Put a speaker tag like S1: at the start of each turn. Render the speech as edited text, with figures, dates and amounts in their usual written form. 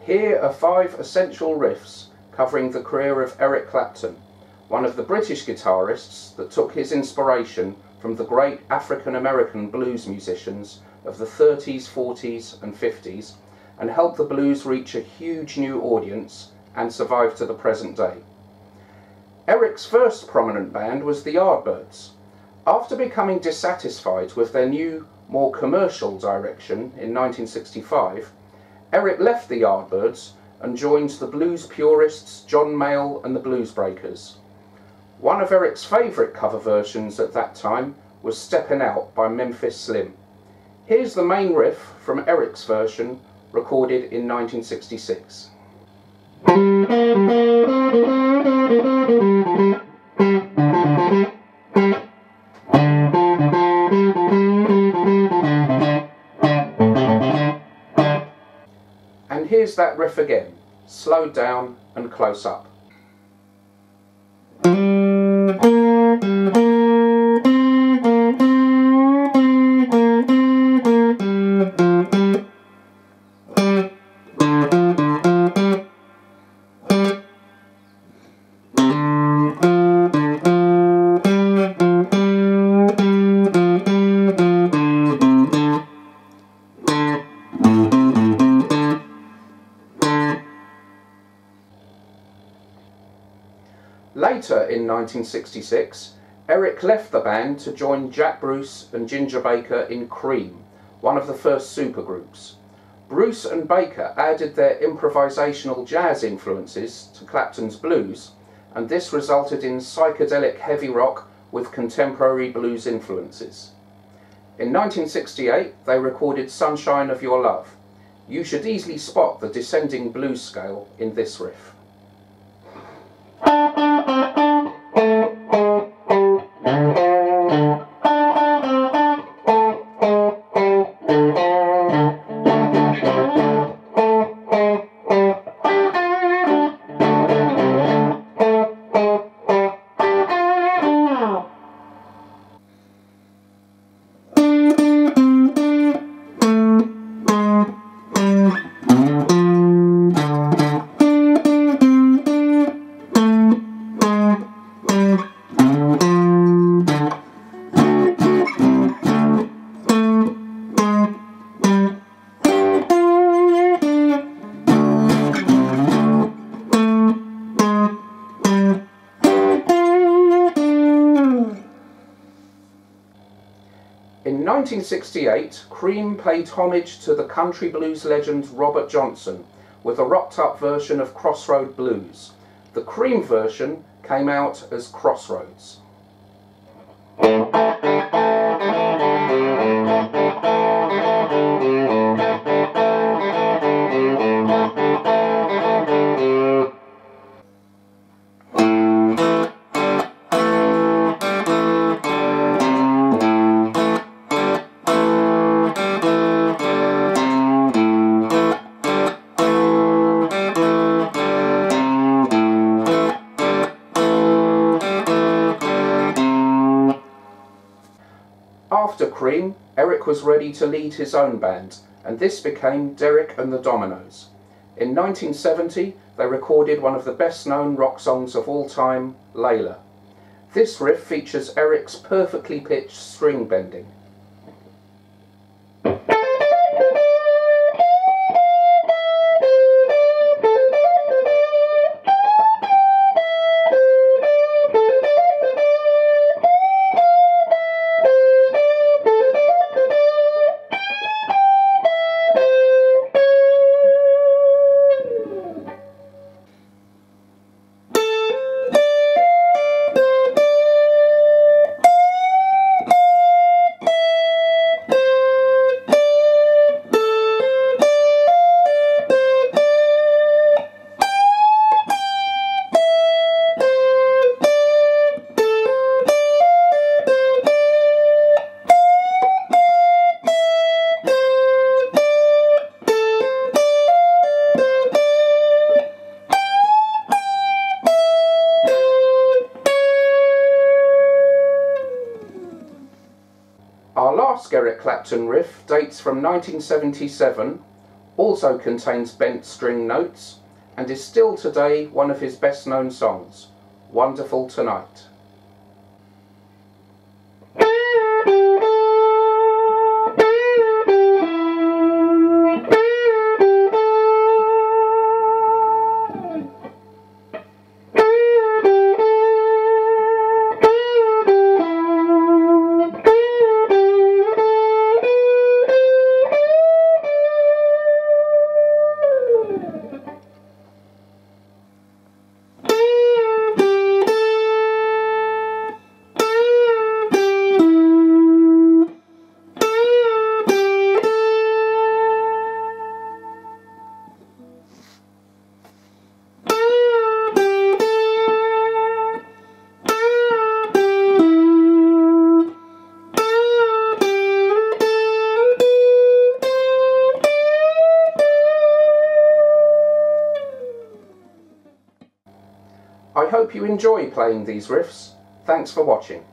S1: Here are 5 essential riffs covering the career of Eric Clapton, one of the British guitarists that took his inspiration from the great African-American blues musicians of the 30s, 40s and 50s and helped the blues reach a huge new audience and survive to the present day. Eric's first prominent band was the Yardbirds. After becoming dissatisfied with their new, more commercial direction in 1965, Eric left the Yardbirds and joined the blues purists John Mayall and the Bluesbreakers. One of Eric's favourite cover versions at that time was Steppin' Out by Memphis Slim. Here's the main riff from Eric's version, recorded in 1966. And here's that riff again, slowed down and close up. Later in 1966, Eric left the band to join Jack Bruce and Ginger Baker in Cream, one of the first supergroups. Bruce and Baker added their improvisational jazz influences to Clapton's blues, and this resulted in psychedelic heavy rock with contemporary blues influences. In 1968, they recorded Sunshine of Your Love. You should easily spot the descending blues scale in this riff. In 1968, Cream paid homage to the country blues legend Robert Johnson with a rocked-up version of Crossroads Blues. The Cream version came out as Crossroads. After Cream, Eric was ready to lead his own band, and this became Derek and the Dominoes. In 1970, they recorded one of the best-known rock songs of all time, Layla. This riff features Eric's perfectly pitched string bending. next Eric Clapton riff dates from 1977, also contains bent string notes, and is still today one of his best known songs, Wonderful Tonight. I hope you enjoy playing these riffs. Thanks for watching.